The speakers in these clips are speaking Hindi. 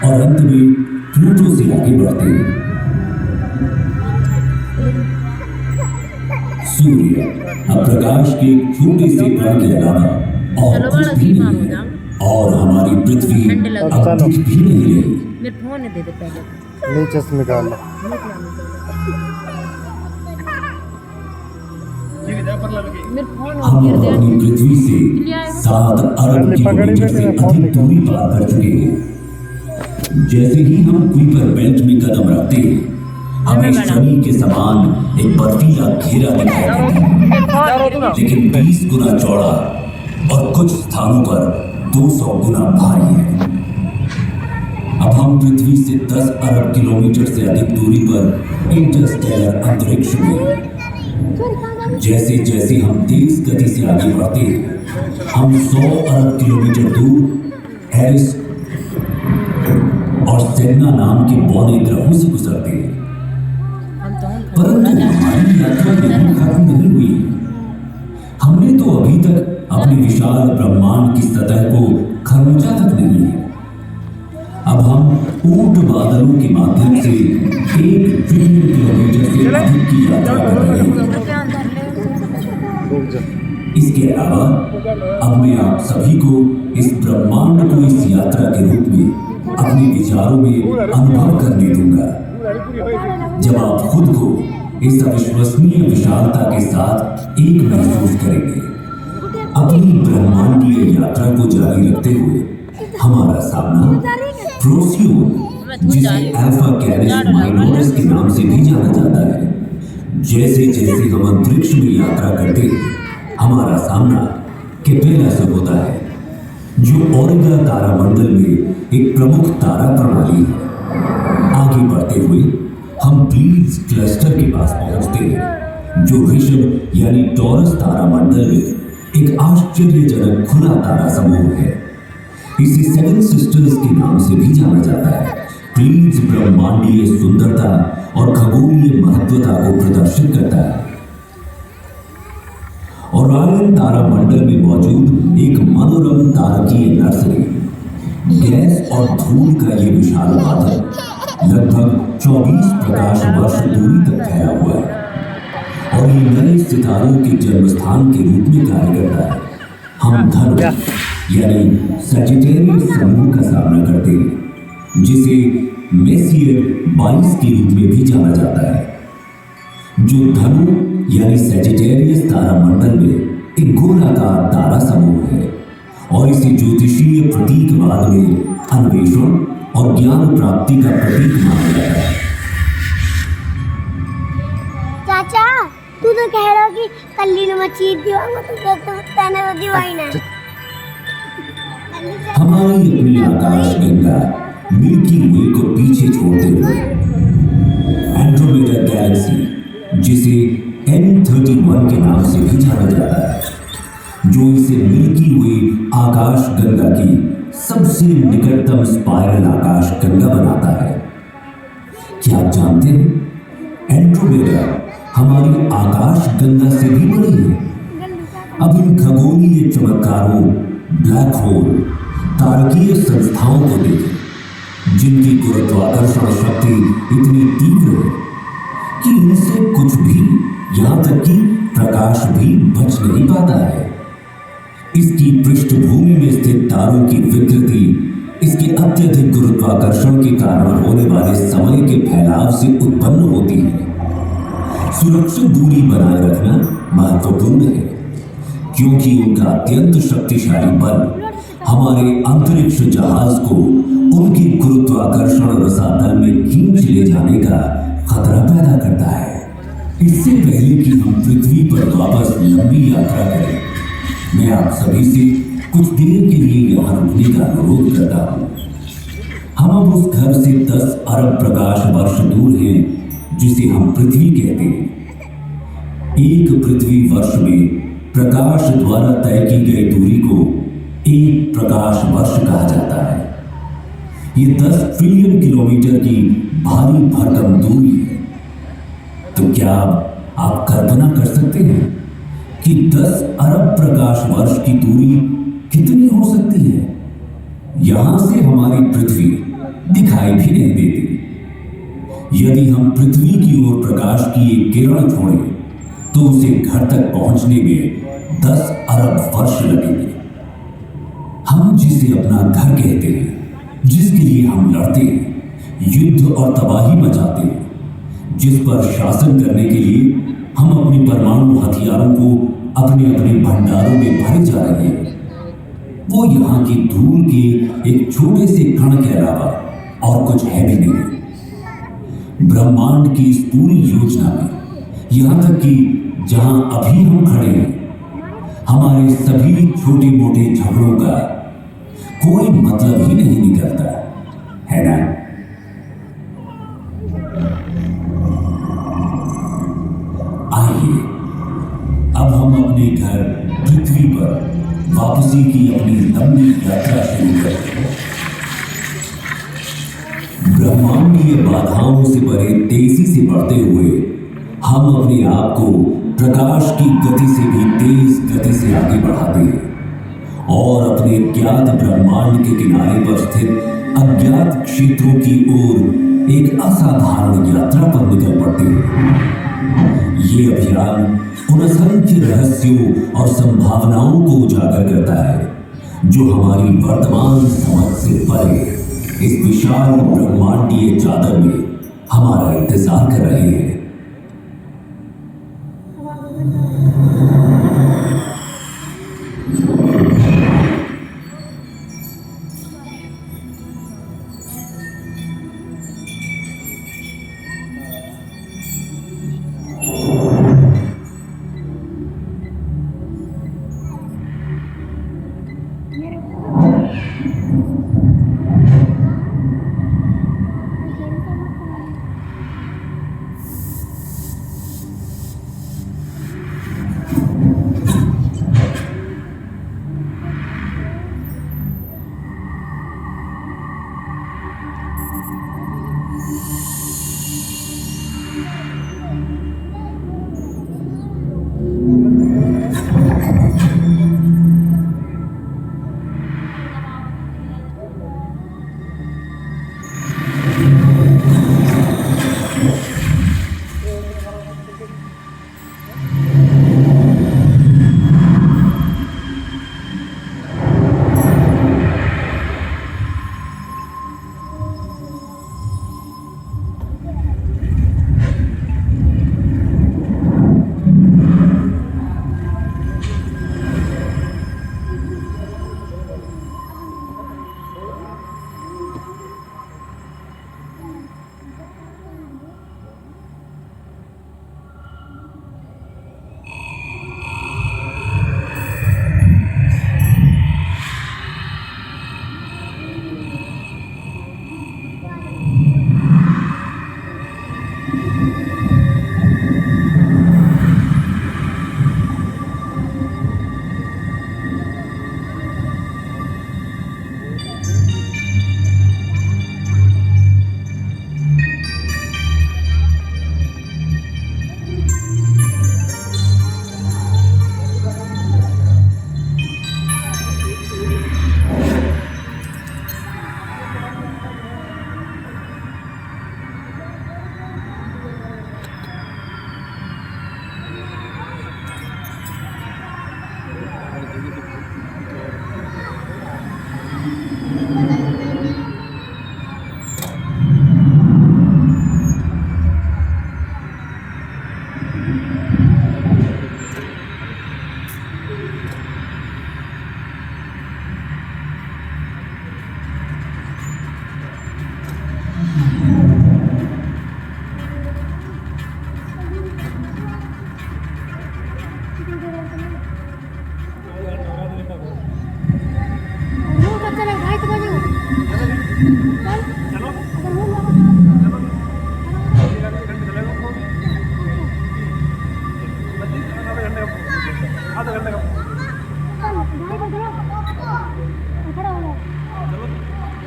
और अंत में प्लूटो से आगे बढ़ते हैं। सूर्य अब प्रकाश के एक छोटे से कण के अलावा और कुछ भी नहीं है, और हमारी पृथ्वी अब दिख भी नहीं रही। मेरे फोन दे दे पहले। नहीं चश्मे निकाल लो। हम अपनी पृथ्वी से 7 अरब किलोमीटर से अधिक दूरी पार कर चुके हैं। जैसे ही हम कुइपर बेल्ट में कदम रखते हैं, हमें शनि के समान एक बर्फीला घेरा दिखाई देता है, लेकिन 20 गुना चौड़ा और कुछ स्थानों पर 200 गुना भारी है। अब हम पृथ्वी से 10 अरब किलोमीटर से अधिक दूरी पर इंटरस्टेलर अंतरिक्ष में। जैसे जैसे हम तेज गति से आगे बढ़ते हैं, हम 100 अरब किलोमीटर दूर एरिस और सेगना नाम के बौने ग्रहों से गुजरते हैं। परंतु हमारी यात्रा यहीं खत्म नहीं हुई। हमने तो अभी तक अपने विशाल ब्रह्मांड की सतह को खरोंचा तक नहीं है। अब हम ऊंट बादलों के माध्यम से 1 ट्रिलियन किलोमीटर से अधिक की यात्रा कर रहे हैं। इसके अलावा अब मैं आप सभी को इस ब्रह्मांड को इस यात्रा के रूप में अपने विचारों में अनुभव करने दूंगा, जब आप खुद को इस अविश्वसनीय विशालता के साथ एक महसूस करेंगे। अपनी ब्रह्मांडीय यात्रा को जारी रखते हुए हमारा सामना प्रोसियोन, जिसे अल्फा कैरिस माइनोरस के नाम से भी जाना जाता है। जैसे जैसे हम अंतरिक्ष में यात्रा करते हैं, हमारा सामना केपेला से होता है, जो ओरिगा तारामंडल में एक प्रमुख तारा प्रणाली है। आगे बढ़ते हुए हम प्लीज क्लस्टर के पास पहुंचते हैं, जो ऋषभ यानी टॉरस तारामंडल में एक आश्चर्यजनक खुला तारा समूह है। इसे 7 सिस्टर्स के नाम से भी जाना जाता है। प्लीज ब्रह्मांडीय सुंदरता और खगोलीय महत्वता को प्रदर्शित करता है। ओरायन तारामंडल में मौजूद एक मनोरम तारकीय नर्सरी, गैस और धूल का ये विशाल बादल लगभग 24 प्रकाश वर्ष दूरी तक फैला हुआ है, और ये नए सितारों के जन्म स्थान के रूप में कार्य करता है। हम धनु यानी सजिटेरियस समूह का सामना करते हैं, जिसे मेसियर 22 के रूप में भी जाना जाता है, जो धनु यानी सजिटेरियस तारामंडल में एक गोलाकार तारा समूह है, और इसे ज्योतिषीय प्रतीकवाद में अन्वेषण और ज्ञान प्राप्ति का प्रतीक माना जाता है। चाचा, तू तो कह रहा कि कल्ली ने मछली दिवांगा तो तने वो दिवाई ना। हमारी अपनी आकाश गंगा मिल्की वे को पीछे छोड़ते हुए एंड्रोमेडा गैलेक्सी, जिसे M31 के नाम से भी जाना जाता है, जो इसे मिल्की वे आकाश गंगा की सबसे निकटतम स्पाइरल आकाश गंगा बनाता है। क्या आप जानते हैं, एंड्रोमेडा हमारी आकाश गंगा से भी बड़ी है। अब इन खगोलीय चमत्कारों, ब्लैक होल, तारकीय संस्थाओं को देखें, जिनकी गुरुत्वाकर्षण शक्ति इतनी तीव्र है कि इनसे कुछ भी, यहाँ तक कि प्रकाश भी बच नहीं पाता है। इसकी पृष्ठभूमि में स्थित तारों की विकृति इसके अत्यधिक गुरुत्वाकर्षण के कारण होने वाले समय के फैलाव से उत्पन्न होती है। सुरक्षित दूरी बनाए रखना महत्वपूर्ण है, क्योंकि उनका अत्यंत शक्तिशाली बल हमारे अंतरिक्ष जहाज को उनके गुरुत्वाकर्षण रसातल में खींच ले जाने का खतरा पैदा करता है। इससे पहले कि हम पृथ्वी पर वापस लंबी यात्रा करें, मैं आप सभी से कुछ देर के लिए यहाँ रुकने का अनुरोध करता हूँ। हम अब उस घर से 10 अरब प्रकाश वर्ष दूर हैं, जिसे हम पृथ्वी कहते हैं। एक पृथ्वी वर्ष में प्रकाश द्वारा तय की गई दूरी को एक प्रकाश वर्ष कहा जाता है। ये 10 ट्रिलियन किलोमीटर की भारी भरकम दूरी है। तो क्या आप कल्पना कर सकते हैं कि 10 अरब प्रकाश वर्ष की दूरी कितनी हो सकती है? यहां से हमारी पृथ्वी दिखाई भी नहीं देती। यदि हम पृथ्वी की ओर प्रकाश की एक किरण छोड़ें तो उसे घर तक पहुंचने में 10 अरब वर्ष लगेंगे। हम जिसे अपना घर कहते हैं, जिसके लिए हम लड़ते हैं, युद्ध और तबाही मचाते हैं, जिस पर शासन करने के लिए हम अपने परमाणु हथियारों को अपने अपने भंडारों में भरे जा रहे हैं, वो यहाँ की धूल के एक छोटे से कण के अलावा और कुछ है भी नहीं। ब्रह्मांड की इस पूरी योजना में, यहाँ तक कि जहां अभी हम खड़े हैं, हमारे सभी छोटे मोटे झगड़ों का कोई मतलब ही नहीं निकलता है ना। आइए अब हम अपने घर पृथ्वी पर वापसी की अपनी लंबी यात्रा शुरू करते हैं। ब्रह्मांडीय बाधाओं से भरे तेजी से बढ़ते हुए हम अपने आप को प्रकाश की गति से भी तेज गति से आगे बढ़ाते हैं और अपने ज्ञात ब्रह्मांड के किनारे पर स्थित अज्ञात क्षेत्रों की ओर एक असाधारण यात्रा पर निकल पड़ते हैं। ये अभियान उन असंख्य रहस्यों और संभावनाओं को उजागर करता है जो हमारी वर्तमान समझ से परे इस विशाल ब्रह्मांडीय चादर में हमारा इंतजार कर रहे हैं।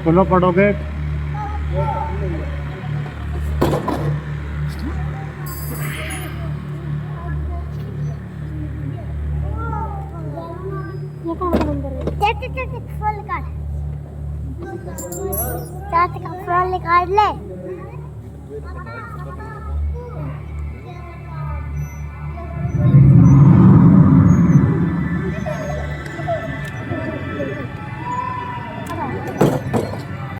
बोलो पढ़ोगे। फुल कर चाचा का फोन निकाल ले